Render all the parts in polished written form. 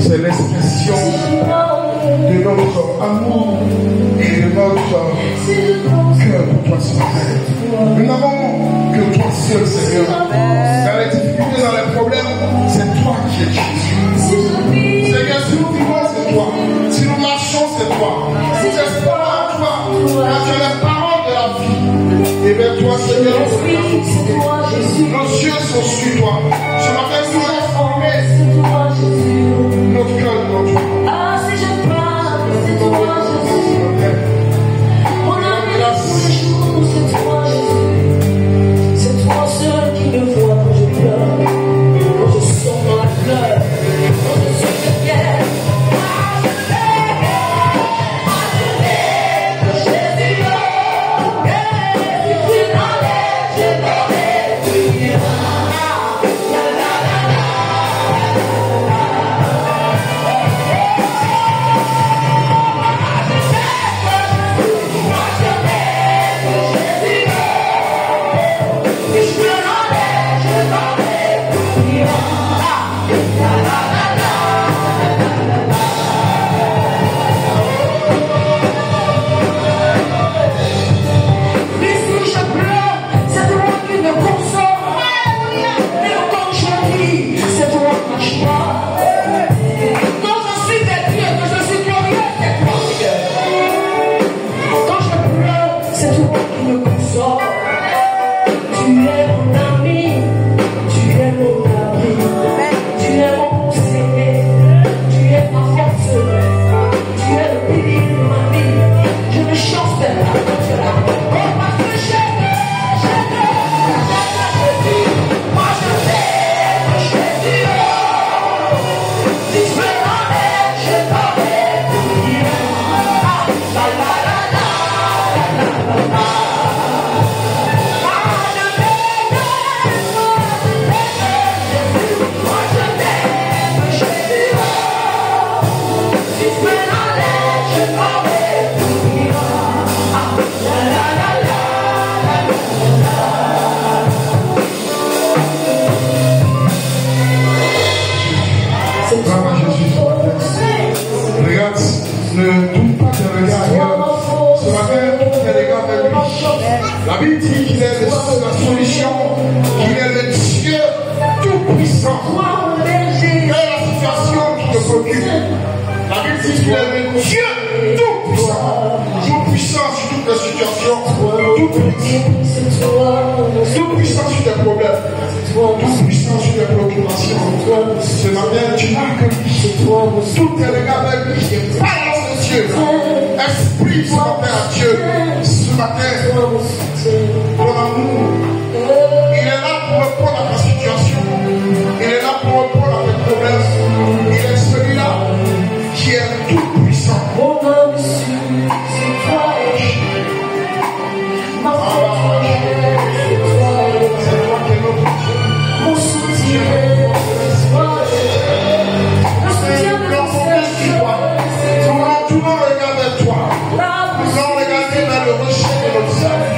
c'est l'expression de notre amour et de notre cœur pour toi ce matin. Nous n'avons que toi seul, Seigneur. Dans les difficultés, dans les problèmes, c'est toi qui es Jésus. Seigneur, si nous vivons, c'est toi. Si nous marchons, c'est toi. Si j'espère en toi, quand tu as les paroles de la vie, et bien toi, Seigneur, nos yeux sont sur toi. Ce matin, nous allons former notre cœur dans toi. Ah, si je parle, c'est toi, Jésus. Mon ami, c'est toi, Jésus. C'est toi seul qui me vois quand je pleure, quand je sors dans la fleur, quand je suis fier. La Bible dit qu'il est la solution, qu'il est le Dieu tout-puissant. Quelle est la situation qui te préoccupe? La Bible dit qu'il est le Dieu tout-puissant. Tout-puissant sur toutes les situations, tout-puissant sur tes problèmes, tout-puissant sur tes préoccupations. Ce matin, tu n'as que lui. Tout est regard avec lui et parle de Dieu. Esprit ce matin à Dieu. Ce matin, ton amour, il est là pour répondre à ta situation. Il est là pour répondre à tes problèmes. Il est celui-là qui est tout puissant. Mon âme c'est toi. Ma foi, c'est toi. Mon soutien, c'est toi. Le soutien de mon cœur, c'est toi. Tout le monde regarde vers toi. Nous allons regarder vers le rocher de notre salut.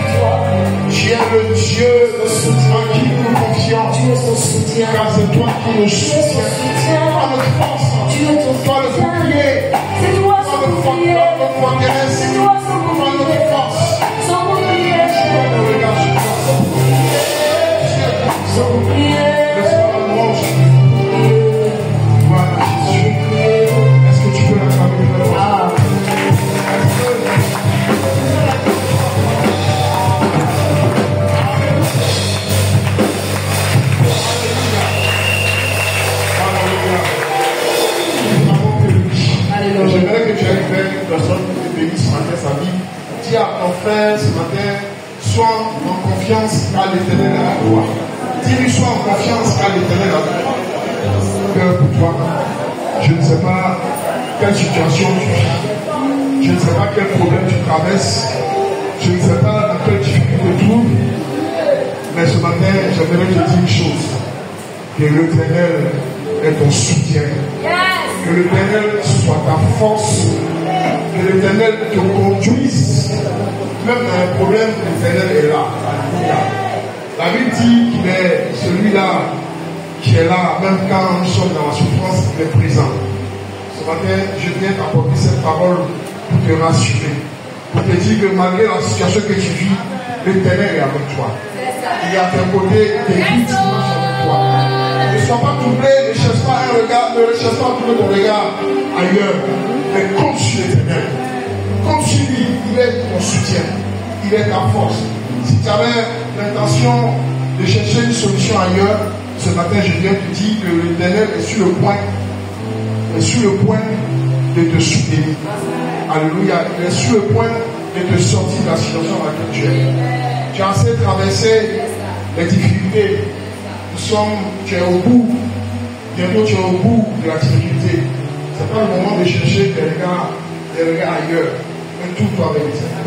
Tu es le Dieu de soutien qui nous confions. Tu es son soutien. Car c'est toi qui nous soutiens. Toi notre force. Tu es ton Toi le bouclier. C'est toi son bouclier. C'est toi son bouclier. Son bouclier. Son bouclier. Laisse-moi la louange. Voilà Jésus. Est-ce que tu peux l'acclamer pleinement? J'aimerais que tu ailles vers une personne qui te bénisse ce matin sa vie. Dis à ton frère ce matin, sois en confiance à l'éternel à la gloire. Dis-lui, sois en confiance à l'éternel à la gloire. Père, pour toi, je ne sais pas quelle situation tu vis. Je ne sais pas quel problème tu traverses. Je ne sais pas dans quelle difficulté tu te trouves. Mais ce matin, j'aimerais te dire une chose. Que l'éternel est ton soutien. Que l'éternel soit ta force. Que l'éternel te conduise. Même dans les problèmes, l'éternel est là. La Bible dit qu'il est celui-là qui est là, même quand nous sommes dans la souffrance, il est présent. matin, je viens t'apporter cette parole pour te rassurer. Pour te dire que malgré la situation que tu vis, l'Éternel est avec toi. Il est à tes côtés, tes guides, il marche avec toi. Ne sois pas troublé, ne cherche pas un regard, ne cherche pas à trouver ton regard ailleurs. Mais compte sur l'Éternel. Compte sur lui, il est ton soutien. Il est ta force. Si tu avais l'intention de chercher une solution ailleurs, ce matin je viens te dire que l'Éternel est sur le point de te soutenir. Alléluia. Il est sur le point de te sortir de la situation dans laquelle tu es. Tu as assez traversé les difficultés. Tu es au bout. Bientôt tu es au bout de la difficulté. Ce n'est pas le moment de chercher des regards ailleurs. Mais tout toi avec les Seigneur.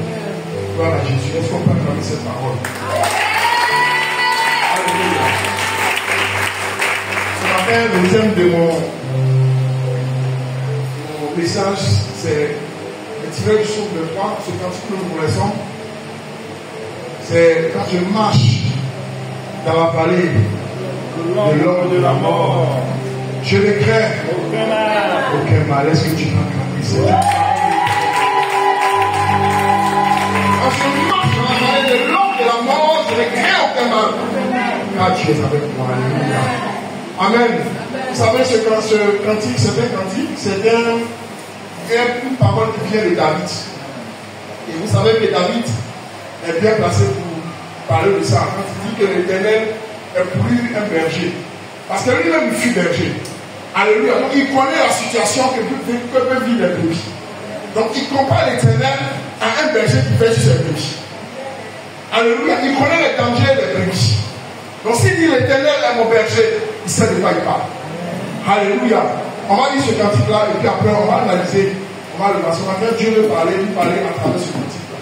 Gloire à Jésus. Est-ce qu'on peut acclamer cette parole? Alléluia. Ce matin, le thème de mon message, c'est tiré du psaume de 3, ce cantique que nous connaissons. C'est quand je marche dans la vallée de l'ombre de la mort, je ne crains aucun mal. Est-ce que tu peux acclamer cette parole? Quand je marche dans la vallée de l'ombre de la mort, je ne crains aucun mal. Car tu es avec moi. Alléluia. Amen. Vous savez, ce cantique, c'est une parole qui vient de David. Et vous savez que David est bien placé pour parler de ça. Quand il dit que l'Éternel est pour lui un berger. Parce que lui-même, il fut berger. Alléluia. Donc, il connaît la situation que peuvent vivre les brebis. Donc, il compare l'Éternel à un berger qui fait sur ses brebis. Alléluia. Il connaît les dangers des brebis. Donc, s'il dit l'Éternel est mon berger, il sait de quoi il parle. Alléluia. On va lire ce cantique-là et puis après on va analyser. On va le voir. Ce matin, Dieu veut parler à travers ce cantique-là.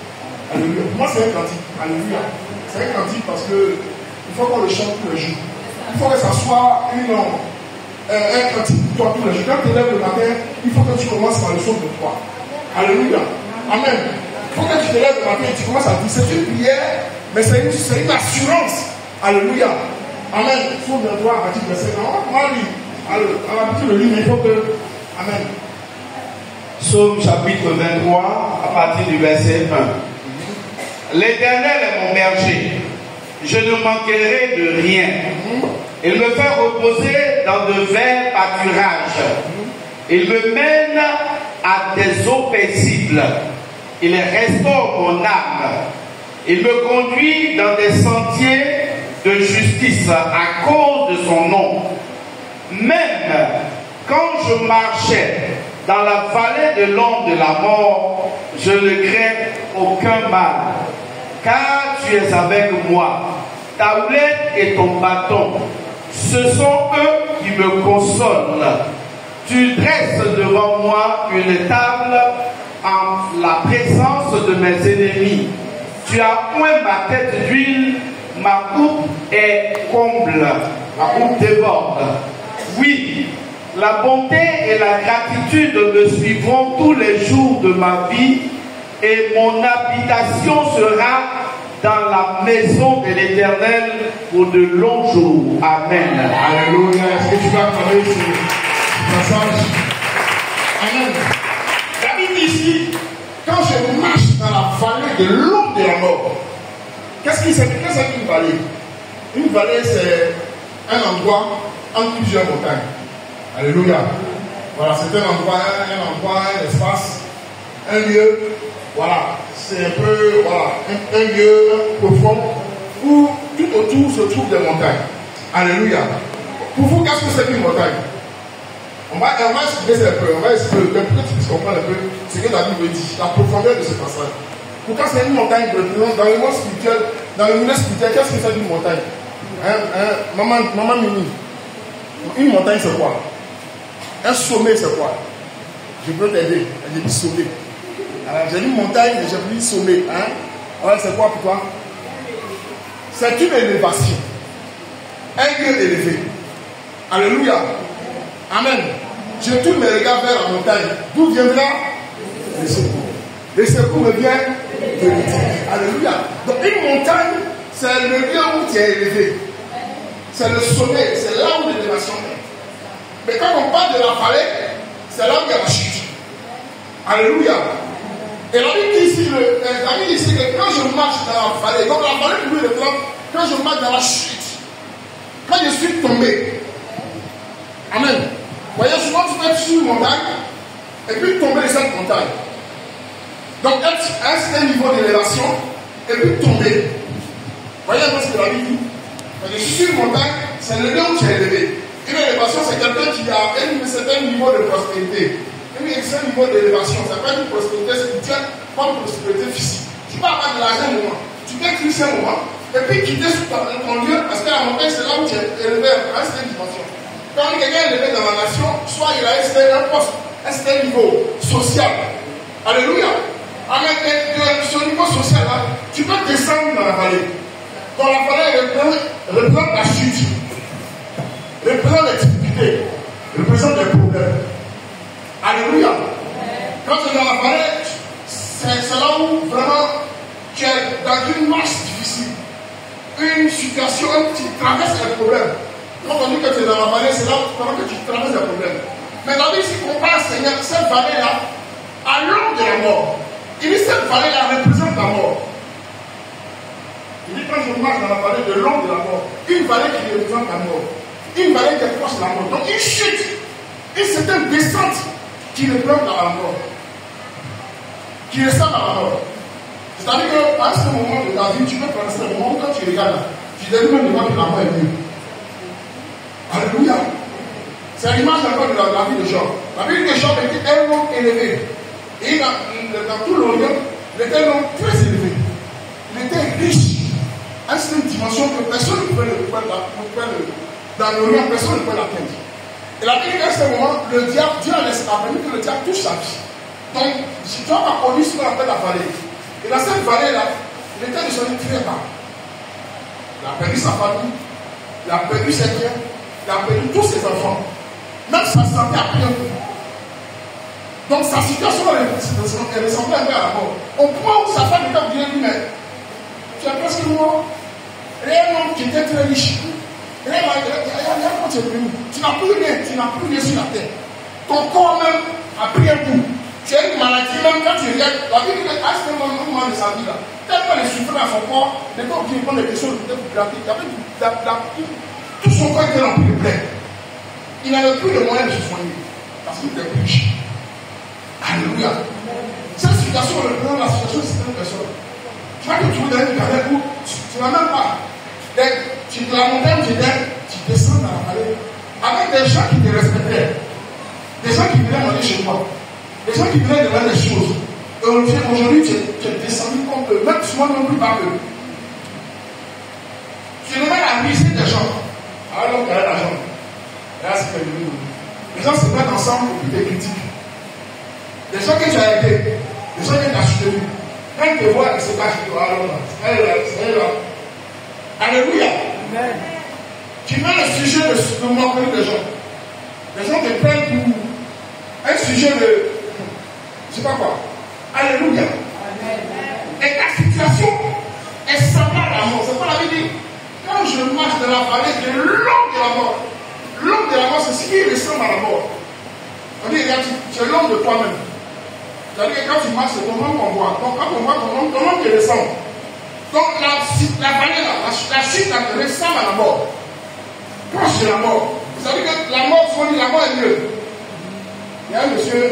Alléluia. Pour moi, c'est un cantique. Alléluia. C'est un cantique parce que il faut qu'on le chante tous les jours. Il faut que ça soit un cantique pour toi tous les jours. Quand tu te lèves le matin, il faut que tu commences par le son de toi. Alléluia. Amen. Il faut que tu te lèves le matin et tu commences à dire. C'est une prière, mais c'est une assurance. Alléluia. Amen. Il faut de toi à dire verset. On va lire. Alors, on va plutôt le lire, mais il faut que. Amen. Psaume chapitre 23, à partir du verset 1. L'Éternel est mon berger. Je ne manquerai de rien. Il me fait reposer dans de verts pâturages. Il me mène à des eaux paisibles. Il restaure mon âme. Il me conduit dans des sentiers de justice à cause de son nom. Même quand je marchais dans la vallée de l'ombre de la mort, je ne crains aucun mal, car tu es avec moi. Ta houlette et ton bâton, ce sont eux qui me consolent. Tu dresses devant moi une table en la présence de mes ennemis. Tu as oint ma tête d'huile, ma coupe est comble, ma coupe déborde. Oui, la bonté et la gratitude me suivront tous les jours de ma vie et mon habitation sera dans la maison de l'Éternel pour de longs jours. Amen. Alléluia. Est-ce que tu vas parler ce passage? Amen. David dit ici, quand je marche dans la vallée de l'ombre de la mort, qu'est-ce que c'est qu'une vallée? Une vallée, c'est un endroit entre plusieurs montagnes. Alléluia. Voilà, c'est un endroit, un espace, un lieu. Voilà, c'est un peu, voilà, un lieu profond où tout autour se trouvent des montagnes. Alléluia. Pour vous, qu'est-ce que c'est qu'une montagne? On va expliquer ça un peu. On va expliquer pour que tu puisses comprendre un peu ce que la Bible dit, la profondeur de ce passage. Pourquoi c'est une montagne dans le monde spirituel, dans le milieu spirituel, qu'est-ce que c'est qu'une montagne? Maman Mimi, une montagne c'est quoi? Un sommet c'est quoi? Je peux t'aider. J'ai dit sommet. Alors j'ai dit montagne, mais j'ai dit sommet. Hein? Alors c'est quoi pour toi? C'est une élévation. Un lieu élevé. Alléluia. Amen. Je tourne mes regards vers la montagne. D'où viendra le secours? Le secours me vient de l'Éternel. Alléluia. Donc une montagne, c'est le lieu où tu es élevé. C'est le sommet, c'est là où l'élévation est. Mais quand on parle de la vallée, c'est là où il y a la chute. Alléluia. Et la Bible dit ici, que quand je marche dans la vallée, donc la vallée lui le plan, quand je marche dans la chute, quand je suis tombé, amen. Voyez, souvent tu peux être sur une montagne et puis tomber de cette montagne. Donc être à un certain niveau d'élévation et puis tomber. Voyez un peu ce que la Bible dit. Quand je suis sur une montagne, c'est le lieu où tu es élevé. Une élévation, c'est quelqu'un qui a un certain niveau de prospérité. Un certain niveau d'élévation. Ça peut être une prospérité spirituelle, pas une prospérité physique. Tu peux avoir de l'argent un moment, tu peux être riche un moment, et puis quitter ton Dieu, parce que la montagne, c'est là où tu es élevé à une certaine dimension. Quand quelqu'un est élevé dans la nation, soit il a un poste, un certain niveau social. Alléluia. Avec ce niveau social là, tu peux descendre dans la vallée. Dans la vallée, représente la chute, représente les difficultés, représente les problèmes. Alléluia. Quand tu es dans la vallée, c'est là où vraiment tu es dans une marche difficile, une situation où tu traverses les problèmes. Quand on dit que tu es dans la vallée, c'est là où tu traverses les problèmes. Mais la Bible, si on parle, Seigneur, cette vallée-là, à l'ombre de la mort, il dit cette vallée-là représente la mort. Il dit quand je marche dans la vallée de l'ombre de la mort, une vallée qui représente la mort, une vallée qui est proche de la mort. Donc une chute, une certaine descente qui représente dans la mort, qui ressemble à la mort. C'est-à-dire qu'à ce moment de ta vie, tu peux penser au moment où quand tu regardes là, tu te dis même de voir que la mort est mieux. Alléluia. C'est l'image encore de la vie de Job. La vie de Job était un homme élevé. Et dans tout l'Orient, il était un homme très élevé. Il était riche. À cette dimension que personne ne pouvait dans l'Orient, personne ne pouvait l'atteindre. Et la Bible, à ce moment, le diable, Dieu a permis que le diable touche sa vie. Donc, Job a connu ce qu'on appelle la vallée. Et dans cette vallée-là, il était descendu très bas. Il a perdu sa famille, il a perdu ses biens, il a perdu tous ses enfants. Même sa santé a pris un coup. Donc sa situation elle ressemblait un peu à la mort. Au point où sa femme était obligée de lui dire, tu es presque mort. Il y a un homme qui était très riche. Il y a quand tu es venu, tu n'as plus rien sur la terre. Ton corps même a pris un coup. Tu as une maladie, même quand tu regardes, la vie à ce moment de sa vie là, tellement il souffrait dans son corps, il était obligé de prendre des choses pour gratter. Tout son corps était rempli de plaies. Il n'avait plus de moyens de se soigner parce qu'il était riche. Alléluia. Cette situation représente la situation de certaines personnes. Tu vas te trouver dans une galère où tu n'as même pas. Tu te la montagne, tu descends dans la vallée avec des gens qui te respectaient, des gens qui venaient manger chez toi, des gens qui venaient demander des choses. Et aujourd'hui, tu es descendu comme eux, même souvent non plus par eux. Tu devais amuser des gens. Alors, tu as l'argent. Là, c'est que les gens se mettent ensemble et puis te critiquent. Les gens que tu as aidés, les gens que tu as soutenus, quand ils te voient, ils se cachent. Elle est là. Alléluia. Amen. Tu mets le sujet de moquerie des gens. Les gens te prennent pour un sujet de. Je ne sais pas quoi. Alléluia. Amen. Et ta situation est semblable à la mort. C'est pas la vie dit. Quand je marche dans la vallée de l'homme de la mort, l'homme de la mort, c'est ce qui ressemble à la mort. On dit, regarde, tu es l'homme de toi-même. C'est-à-dire que quand tu marches, c'est ton homme qu'on voit. Donc quand on voit ton homme qui ressemble. Donc la vallée, la chute ressemble à la mort. Proche de la mort. C'est-à-dire que la mort, souvent dit, la mort est mieux. Il y a un monsieur,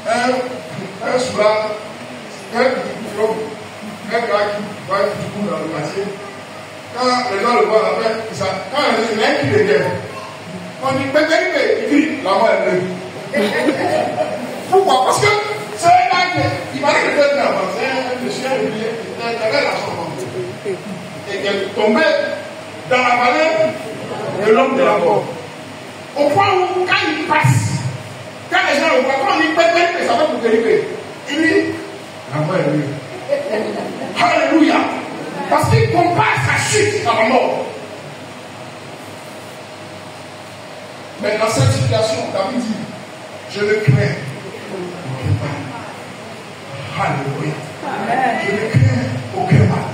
un soulard, un gars qui va du coup dans le quartier. Quand les gens le voient après, quand il y a un cri de guerre, on dit, il crie, la mort est mieux. Pourquoi? Parce que c'est un gars qui m'a dit que c'est un monsieur qui avait l'argent. Et qui est tombé dans la vallée de l'homme de la mort. Au point où, quand il passe, quand les gens le voient, quand on dit peut-être ça va pour dériver, il dit, la mort est mieux. Alléluia. Parce qu'il compare sa chute à la mort. Mais dans cette situation, David dit, je ne crains aucun mal. Alléluia. Amen. Je ne crains aucun mal.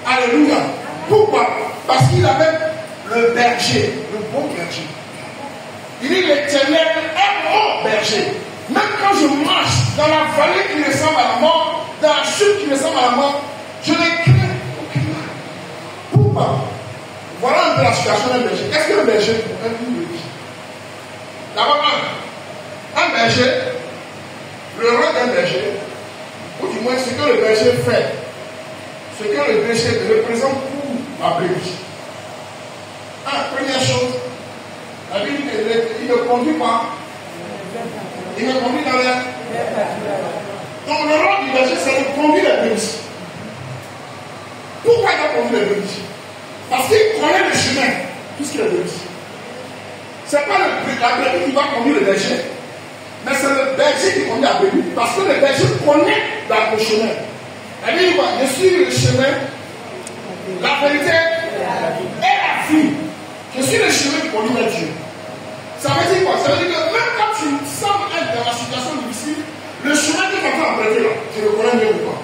Alléluia. Pourquoi? Parce qu'il avait le berger, le bon berger. Il dit l'Éternel est mon berger. Même quand je marche la situation d'un berger. Qu'est-ce qu'un berger pour un berger? D'abord, un berger, le rôle d'un berger, ou du moins ce que le berger fait, ce que le berger représente pour la brebis. Première chose, la Bible dit qu'il ne conduit pas. Il ne conduit dans l'air. Donc le rôle du berger, c'est de conduire les brebis. Pourquoi il doit conduire les brebis? Parce qu'il connaît le chemin, tout ce qui est brebis. Ce n'est pas la brebis qui va conduire le berger, mais c'est le berger qui conduit la brebis, parce que le berger connaît le chemin. La Bible dit quoi? Je suis le chemin, la vérité et la vie. Je suis le chemin qui conduit vers Dieu. Ça veut dire quoi? Ça veut dire que même quand tu sembles être dans la situation difficile, le chemin que tu vas emprunter là, tu le connais mieux que toi.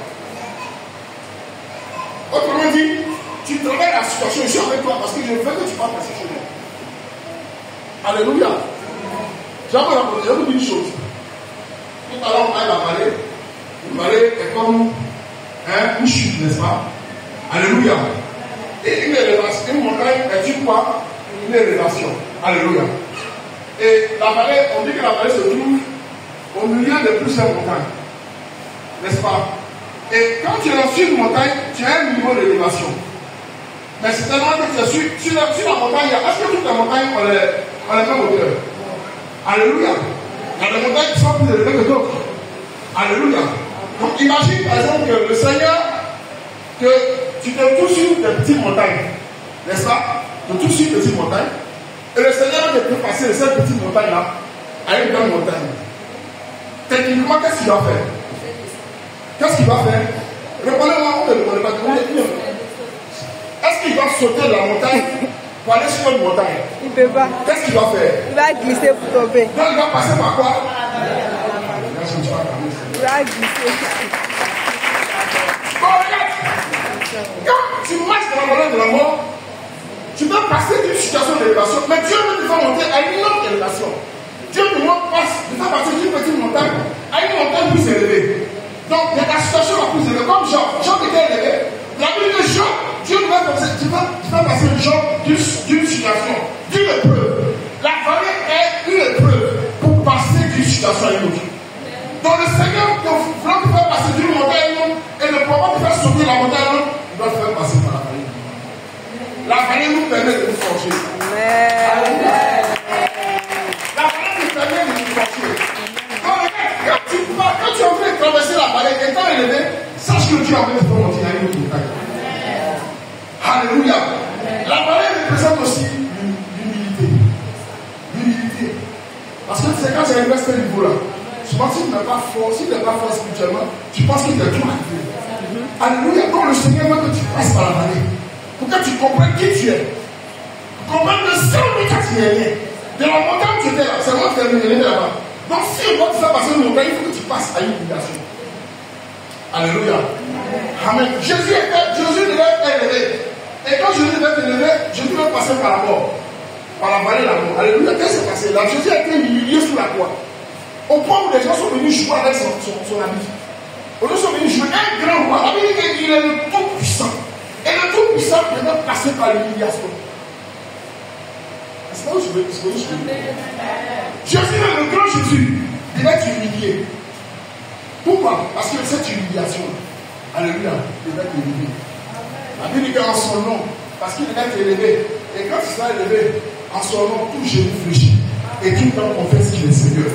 Autrement dit, tu travailles la situation, je suis avec toi parce que je veux que tu passes par ce chemin. Alléluia. Je vais vous dire une chose. Tout à l'heure, on parle de la vallée. Une vallée est comme une chute, n'est-ce pas? Alléluia. Et une montagne est une quoi? Une élévation. Alléluia. Et la vallée, on dit que la vallée se trouve au milieu de plusieurs montagnes. N'est-ce pas? Et quand tu es sur une montagne, tu as un niveau d'élévation. Mais c'est tellement que tu es sur la montagne, est-ce que toutes les montagnes ont les mêmes hauteurs? Alléluia. Il y a des montagnes qui sont plus élevées que d'autres. Alléluia. Donc imagine par exemple que le Seigneur, que tu te trouves sur des petites montagnes. N'est-ce pas? Tu te trouves sur une petite montagne. Et le Seigneur te peut passer de cette petite montagne-là à une grande montagne. Techniquement, qu'est-ce qu'il va faire? Qu'est-ce qu'il va faire? Répondez-moi, on ne le demande pas. Est-ce qu'il va sauter de la montagne pour aller sur une montagne? Il ne peut pas. Qu'est-ce qu'il va faire? Il va glisser pour tomber. Donc il va passer par quoi? Il va glisser. Bon, regarde. Quand tu marches dans la vallée de la mort, tu peux passer d'une situation d'élévation, mais Dieu veut te faire monter à une autre élévation. Dieu te passe de faire passer d'une petite montagne à une montagne plus élevée. Donc, il y a la situation la plus élevée. Comme Jean était élevé. La Bible de Jean, Dieu va passer, tu vas passer Jean d'une situation, d'une épreuve. La vallée est une épreuve pour passer d'une situation à une autre. Donc, le Seigneur va te faire passer d'une montagne à une autre, et ne peut pas te faire sauter la montagne à une autre, il doit te faire passer par la vallée. La vallée nous permet de nous forger. La vallée nous permet de nous forger. Quand tu es en train de traverser la vallée, étant élevé, sache que Dieu a envie de te monter à une autre montagne. Alléluia. La vallée représente aussi l'humilité. L'humilité. Parce que c'est quand tu arrives à ce niveau-là, souvent si tu n'es pas fort, spirituellement, tu penses que tu es tout arrivé. Alléluia. Donc le Seigneur veut que tu passes par la vallée. Pour que tu comprennes qui tu es. Comprendre le seul où tu es né. De la montagne où tu étais là, c'est moi qui t'ai mené là-bas. Donc si on va te faire passer une montagne, il faut que tu passes à une humiliation. Alléluia. Amen. Jésus devait être élevé. Et quand Jésus devait être élevé, Jésus devait passer par la mort. Par la vallée de la mort. Alléluia. Qu'est-ce qui s'est passé là? Jésus a été humilié sous la croix. Au point où les gens sont venus jouer avec son habit. Les gens sont venus jouer un grand roi. La Bible dit qu'il est le tout-puissant. Et le tout-puissant devait passer par l'humiliation. C'est pas où je veux. Jésus, le grand Jésus, devait être humilié. Pourquoi? Parce que cette humiliation, alléluia, devait être humilié. La Bible dit qu'en son nom, parce qu'il devait être élevé. Et quand il sera élevé, en son nom, tout genou fléchit. Et tout le monde confesse qu'il est Seigneur.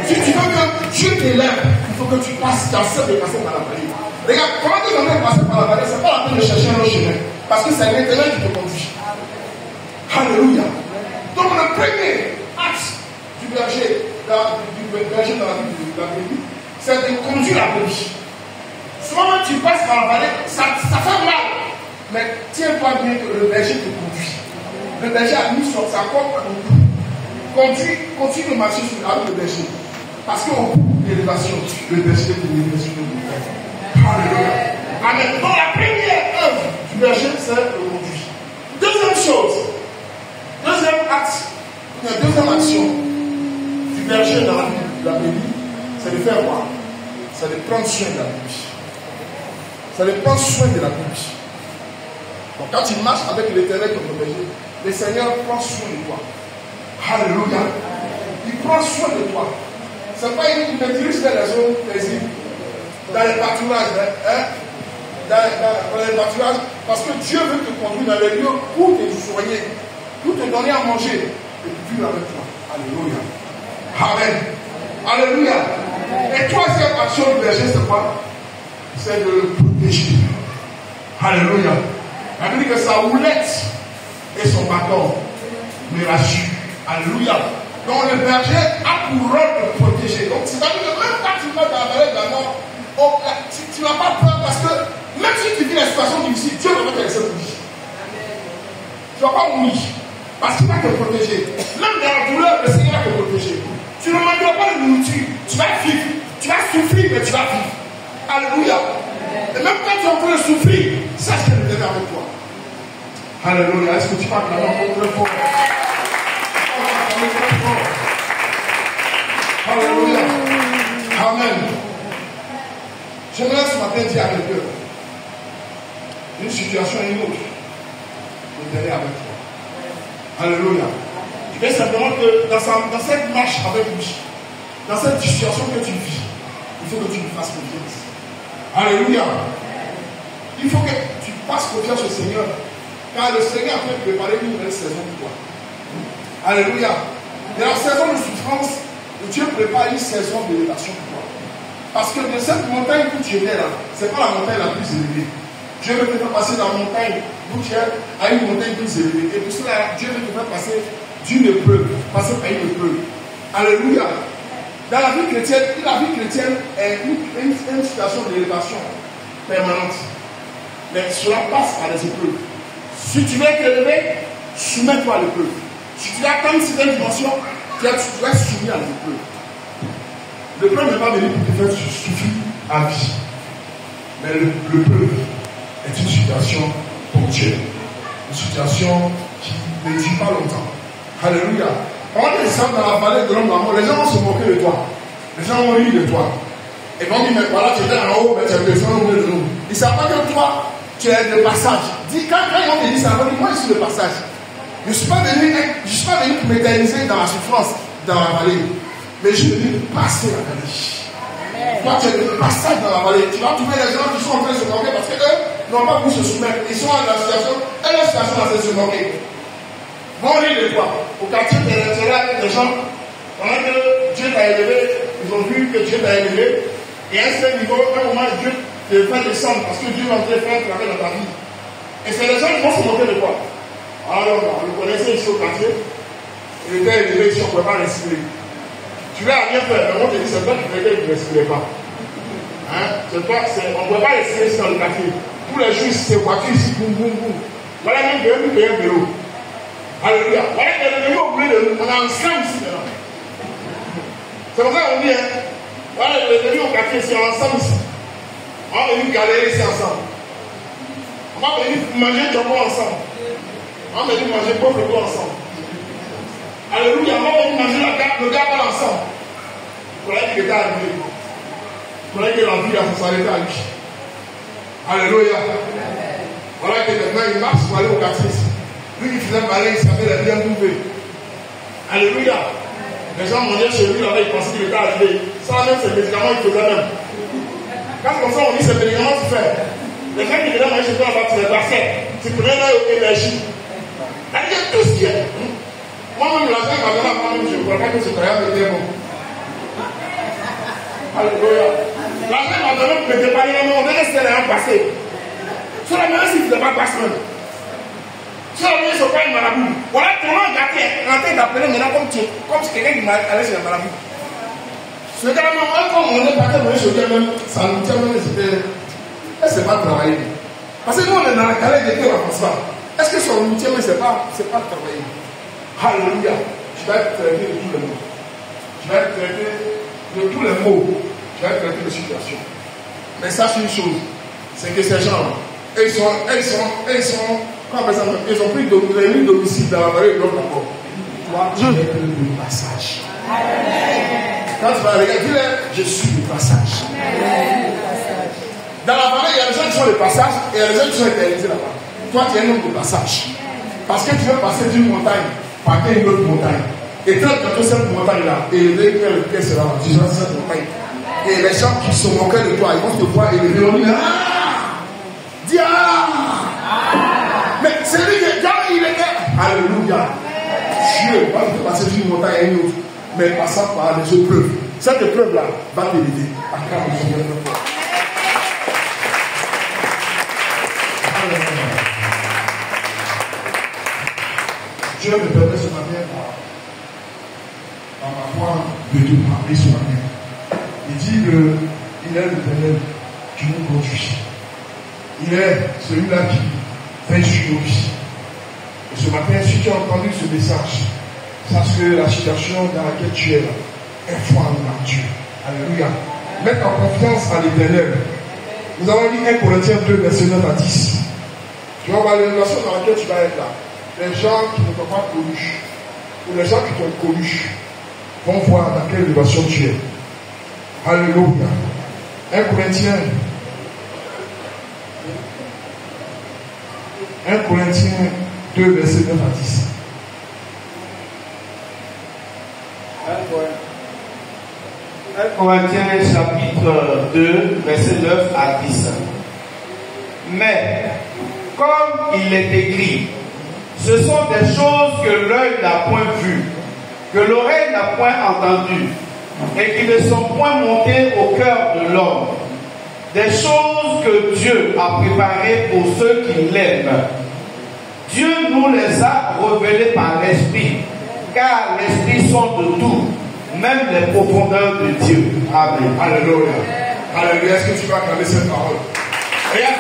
Si tu veux que Dieu t'élève, il faut que tu passes, tu acceptes de passer par la vallée. Regarde, comment tu es passer par la vallée, ce n'est pas la peine de chercher un autre chemin. Parce que c'est l'Éternel qui te conduit. Alléluia. Donc le premier acte du berger dans la vie de la brebis, c'est de conduire la brebis. Souvent tu passes par la vallée, ça fait mal. Mais tiens-toi bien que le berger te conduit. Le berger a mis sa corde au bout. Continue de marcher sur la route du berger. Parce qu'au bout de l'élévation, le berger te livre sur le bout. Alléluia. Amen. Donc la première œuvre du berger, c'est le conduit. Deuxième chose, deuxième acte, la deuxième action du berger dans la vie de la brebis, c'est de faire quoi? C'est de prendre soin de la brebis. C'est de prendre soin de la brebis. Donc quand tu marches avec l'Éternel comme le berger, le Seigneur prend soin de toi. Alléluia. Il prend soin de toi. Ce n'est pas une te dirige vers les zones paisibles, dans les pâturages, dans les pâturages, parce que Dieu veut te conduire dans les lieux pour te soigner, pour te donner à manger et vivre avec toi. Alléluia. Amen. Alléluia. Et troisième action du berger, c'est quoi? C'est de le protéger. Alléluia. La Bible dit que sa houlette et son bâton me rassurent. Alléluia. Donc le berger a pour rôle de protéger. Donc c'est-à-dire que même quand tu vas dans la vallée de la mort, tu n'as pas peur parce que même si tu vis la situation difficile, Dieu va te laisser mourir. Tu ne vas pas mourir parce qu'il va te protéger. Même dans la douleur, le Seigneur va te protéger. Tu ne manqueras pas de nourriture. Tu vas vivre. Tu vas souffrir, mais tu vas vivre. Alléluia. Et même quand tu es en train de souffrir, sache que Dieu est avec toi. Alléluia. Est-ce que tu parles maintenant très fort? Alléluia. Amen. J'aimerais ce matin dire à quelqu'un une situation et une autre. Je vais avec toi. Alléluia. Je veux simplement que dans cette marche avec lui, dans cette situation que tu vis, il faut que tu lui fasses confiance. Alléluia. Il faut que tu fasses confiance au Seigneur, car le Seigneur peut préparer une nouvelle saison pour toi. Alléluia. Dans la saison de souffrance, Dieu prépare une saison d'élévation pour toi. Parce que de cette montagne où tu es là, ce n'est pas la montagne la plus élevée. Dieu veut te faire passer dans la montagne où tu es à une montagne plus élevée. Et pour cela, Dieu veut te faire passer d'une épreuve, passer par une épreuve. Alléluia. Dans la vie chrétienne est une situation d'élévation permanente. Mais cela passe par les épreuves. Si tu veux t'élever, soumets-toi à l'épreuve. Si tu as comme certaine dimension, tu dois être soumis à l'épreuve. L'épreuve n'est pas venue pour te faire souffrir à vie. Mais l'épreuve est une situation ponctuelle. Une situation qui ne dure pas longtemps. Alléluia. Quand on descend dans la vallée de l'homme d'amour, les gens vont se moquer de toi. Les gens vont rire de toi. Et vont dire, mais voilà, tu étais en haut, mais tu es descendu au milieu de nous. Ils ne savent pas que toi, tu es de passage. Dis, quand ils te disent ça, moi je suis de passage. Je ne suis pas venu pour m'éterniser dans la souffrance, dans la vallée. Mais je suis venu passer la vallée. Toi, tu es de passage dans la vallée. Tu vas trouver les gens qui sont en train de se moquer parce qu'eux n'ont pas pu se soumettre. Ils sont dans la situation, et leur situation est de se moquer. Vont rire de toi. Au quartier de l'intérieur, avec des gens, pendant que Dieu t'a élevé, ils ont vu que Dieu t'a élevé. Et à un certain niveau, à un moment, Dieu te fait descendre parce que Dieu va te faire un travail dans ta vie. Et c'est les gens qui vont se moquer de toi. Alors, vous connaissez ici au quartier, il était élevé ici, on ne pouvait pas respirer. Tu vas rien faire, mais on te dit, c'est toi qui faisais que tu ne respirais pas. Hein? C'est toi, on ne pouvait pas respirer ici dans le quartier. Tous les jours, c'est voiture ici, boum, boum, boum. Voilà même que nous payons un vélo. Alléluia. Voilà que le vélo, on est ensemble ici maintenant. C'est pour ça qu'on dit, hein. Voilà, les vélos au quartier, c'est ensemble ici. On va venir galérer ici ensemble. On va venir manger du jambon ensemble. On va venir manger pauvre ensemble. Alléluia, on va venir manger le gars ensemble. Voilà qu'il était arrivé. Voilà que la vie a s'arrêter à lui. Alléluia. Voilà que maintenant il marche pour aller au quartier. Lui qui faisait parler, il savait les bien bouver. Alléluia. Les gens mangeaient chez lui là-bas, ils pensaient qu'il était arrivé. Ça même, ces médicaments, il faisait même. Quand comme ça on dit ces médicaments, tu fais. Les gens qui venaient manger chez toi là-bas, tu les passais. Tu prenais leur énergie. Il y a tout ce qui est. Moi-même, l'argent m'a donné à moi-même, je ne crois pas que ce travail était bon. Alléluia. L'argent m'a donné pour me dépanner, mais on devait rester là passer. Sur la main, s'il ne faisait pas passer même. Sur la main, il ne faut pas une marabout. Voilà, tout le monde a tenté d'appeler maintenant comme si quelqu'un qui allait chez la marabout. Ce gars-là, quand on est parti manger chez lui, même, ça nous tient même, c'était. Est-ce que c'est pas travailler? Parce que nous, on est dans la galère de Dieu, on ne pense pas. Est-ce que son métier, mais c'est pas travailler? Alléluia. Je vais être traité de tous les mots. Je vais être traité de tous les mots. Je vais être traité de situations. Mais sache une chose, c'est que ces gens, ils sont, comment ça s'appelle? Ils ont pris de domicile dans la vallée de l'autre encore. Toi, tu es le passage. Quand tu vas regarder, je suis le passage. Dans la vallée, il y a des gens qui sont le passage et il y a des gens qui sont éternisés là-bas. Toi, tu es un homme de passage. Parce que tu veux passer d'une montagne, par une autre montagne. Et très bientôt, cette montagne-là, élevé, le pied sera rendu sur cette montagne. Et les gens qui se moquaient de toi, ils vont te voir élevé, on dit ah! Dis ah! Mais c'est lui qui est là, il est là. Alléluia. Dieu va te passer d'une montagne à une autre, mais passant par les épreuves. Cette épreuve-là va t'élever. Acclame Dieu. Dieu me permet ce matin dans ma foi de te parler ce matin. Il dit qu'il est l'Éternel qui nous conduit. Il est celui-là qui veille sur nos vies. Et ce matin, si tu as entendu ce message, sache que la situation dans laquelle tu es là est foi en Dieu. Alléluia. Mets en confiance à l'Éternel. Nous avons dit 1 Corinthiens 2, verset 9 à 10. Tu vas voir l'élévation dans laquelle tu vas être là. Les gens qui ne t'ont pas connu, ou les gens qui t'ont connu, vont voir dans quelle élévation tu es. Alléluia. 1 Corinthiens 2, verset 9 à 10. 1 Corinthiens chapitre 2, verset 9 à 10. Mais, comme il est écrit, ce sont des choses que l'œil n'a point vues, que l'oreille n'a point entendues, et qui ne sont point montées au cœur de l'homme. Des choses que Dieu a préparées pour ceux qui l'aiment. Dieu nous les a révélées par l'Esprit, car l'Esprit sonde tout, même les profondeurs de Dieu. Amen. Alléluia. Alléluia. Est-ce que tu vas acclamer cette parole? Regarde.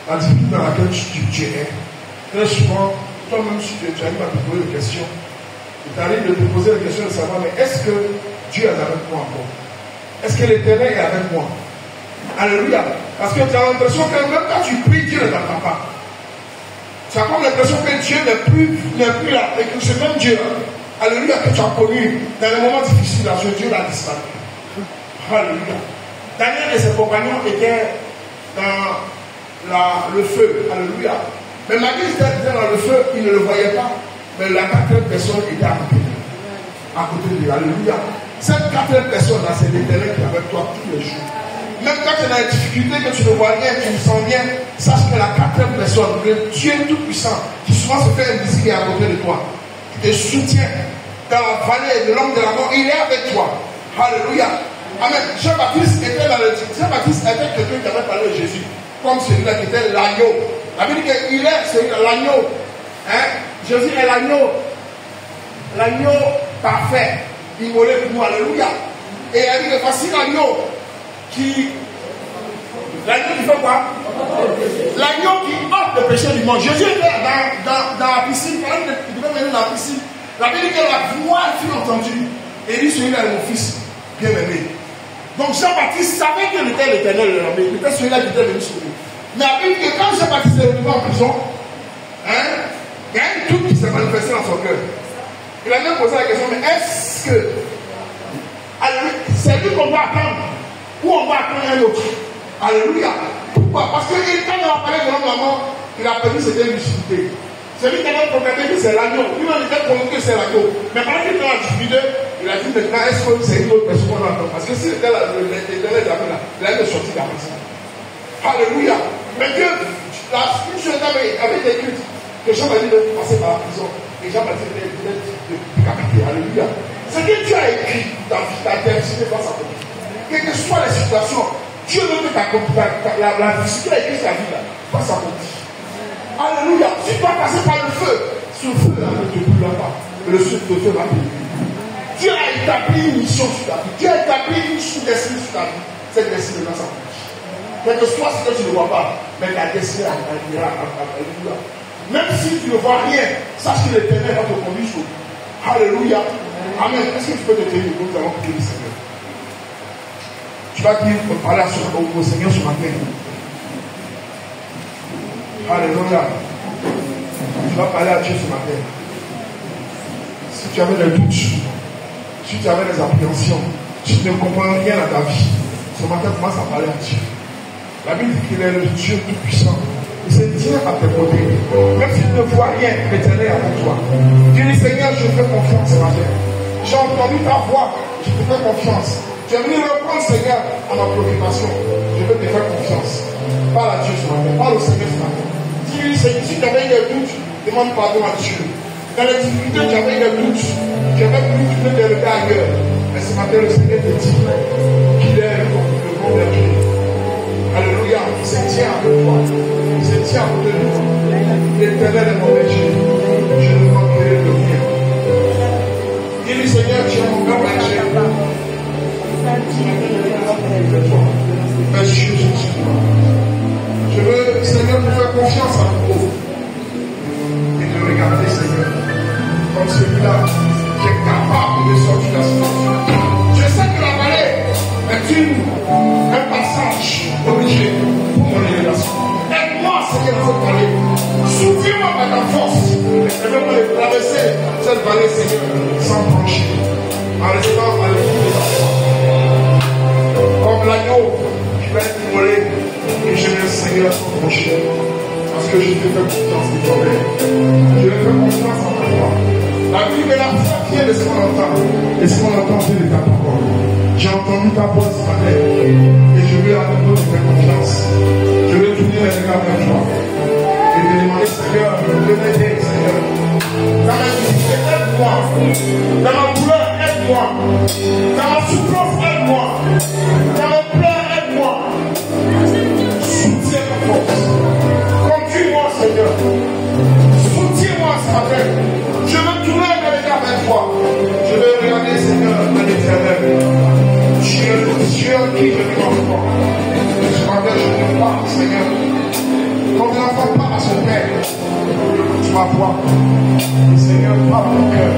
La difficulté dans laquelle tu es, très souvent, toi-même, si tu arrives à te poser des questions, tu arrives de te poser des questions de savoir, mais est-ce que Dieu est avec moi encore? Est-ce que l'Éternel est avec moi? Alléluia. Parce que tu as l'impression que même quand tu pries, Dieu ne t'entend pas. Tu as comme l'impression que Dieu n'est plus là, et que c'est même Dieu là. Alléluia, que tu as connu dans les moments difficiles, là, Dieu l'a disparu. Alléluia. Daniel et ses compagnons étaient dans le feu. Alléluia. Mais malgré qu'ils étaient dans le feu, ils ne le voyaient pas. Mais la quatrième personne était à côté d'eux. À côté de lui. Alléluia. Cette quatrième personne-là, c'est l'Éternel qui est avec toi tous les jours. Même quand tu es dans la difficulté, que tu ne vois rien, tu ne sens rien, sache que la quatrième personne, le Dieu Tout-Puissant, qui souvent se fait invisible à côté de toi, qui te soutient dans la vallée de l'homme de la mort, il est avec toi. Alléluia. Amen. Jean-Baptiste était dans le Jean-Baptiste était quelqu'un qui avait parlé de Jésus, comme celui-là qui était l'agneau. La Bible dit qu'il est l'agneau. Hein? Jésus est l'agneau. L'agneau parfait. Immolé pour nous. Alléluia. Et elle dit que voici l'agneau qui. L'agneau qui fait quoi? L'agneau qui ôte le péché du monde. Jésus était dans la piscine. Il devait venir dans la piscine. La Bible dit que la voix fut entendue. Et il dit celui-là est mon fils bien-aimé. Donc Jean-Baptiste savait qu'il était l'Éternel, il était celui-là qui était venu sur lui. Mais la Bible dit que quand Jean-Baptiste est retourné en prison, il y a un doute qui s'est manifesté dans son cœur. Il a même posé la question, mais est-ce que c'est lui qu'on doit attendre ou on va attendre un autre? Alléluia. Pourquoi? Parce que quand il a parlé de l'homme de la mort, il a perdu cette difficulté. C'est lui qui avait proclamé que c'est l'agneau. Lui-même il était convaincu que c'est l'agneau. Mais pendant qu'il était dans la difficulté, il a dit maintenant, est-ce que c'est une autre personne qu'on attend? Parce que si c'était l'Éternel là, il allait sortir de la prison. Alléluia. Mais Dieu, la scripture avait écrit que Jean-Baptiste devait passer par la prison. Et Jean-Baptiste devait décapiter. Alléluia. Ce que Dieu a écrit dans ta diversité face à toi. Quelles que soient les situations, Dieu veut que la difficulté a écrit sa vie là, face à toi. Alléluia. Si tu dois passer par le feu, ce feu là ne te brûlera pas. Mais le feu va te brûler. Dieu a établi une mission sur ta vie. Dieu a établi une sous-destinée sur ta vie. Cette destinée dans sa vie. Quel que soit ce que tu ne vois pas, mais ta destinée arrivera. Alléluia. Même si tu ne vois rien, sache que l'Éternel va te conduire sur. Alléluia. Amen. Est-ce que tu peux te tenir? Nous allons prier le Seigneur. Tu vas dire, parler au Seigneur ce matin. Alléluia. Tu vas parler à Dieu ce matin. Si tu avais des doutes, si tu avais des appréhensions, si tu ne comprends rien à ta vie, ce matin commence à parler à Dieu. La Bible dit qu'il est le Dieu tout-puissant. Il se tient à tes côtés. Même si tu ne vois rien, l'Éternel est avec toi. Dis, Seigneur, je fais confiance ce matin. J'ai entendu ta voix, je te fais confiance. Tu es venu répondre, Seigneur, à ma préoccupation. Je veux te faire confiance. Parle à Dieu ce matin. Parle au Seigneur ce matin. Dis, Seigneur, si tu avais des doutes, demande pardon à Dieu. Dans les difficultés, tu avais des doutes. Tu avais plus, tu peux te lever ailleurs. Mais ce matin, le Seigneur te dit qu'il est le bon berger. Alléluia. Il se tient avec toi. Il se tient avec toi. L'Éternel est mon berger. Je ne manquerai de rien. Dis-lui, Seigneur, tu es mon bon berger. Merci Jésus. Je veux, Seigneur, te faire confiance à vous et de regarder, Seigneur, comme celui-là qui est capable de sortir de la situation. Je sais que la vallée est un passage obligé pour mon élévation. Aide-moi, Seigneur, dans cette vallée. Soutiens-moi par ta force. Et même de traverser cette vallée, Seigneur, sans franchir, en restant à l'écoute de ta foi. Comme l'agneau qui va être immolé, et je vais, Seigneur, s'approcher. Parce que je te fais confiance désormais. Je te fais confiance en toi. La vie de la foi vient de ce qu'on entend. Et ce qu'on entend, c'est de ta parole. J'ai entendu ta voix ce matin. Et je veux à nouveau te faire confiance. Je veux tourner les regards vers toi. Et te demander, Seigneur, de m'aider, Seigneur. Dans ma difficulté, aide-moi. Dans ma douleur, aide-moi. Dans ma souffrance, aide-moi. Dans mes pleurs, aide-moi. Soutiens ma force. Conduis-moi, Seigneur. Soutiens-moi ce matin. Je veux tourner mes regards vers toi. Je veux regarder, Seigneur, à l'Éternel. Tu es le Dieu qui je ne m'entends. Ce matin, je te parle, Seigneur. Comme l'enfant parle à son père, tu m'as voix. Seigneur, parle mon cœur.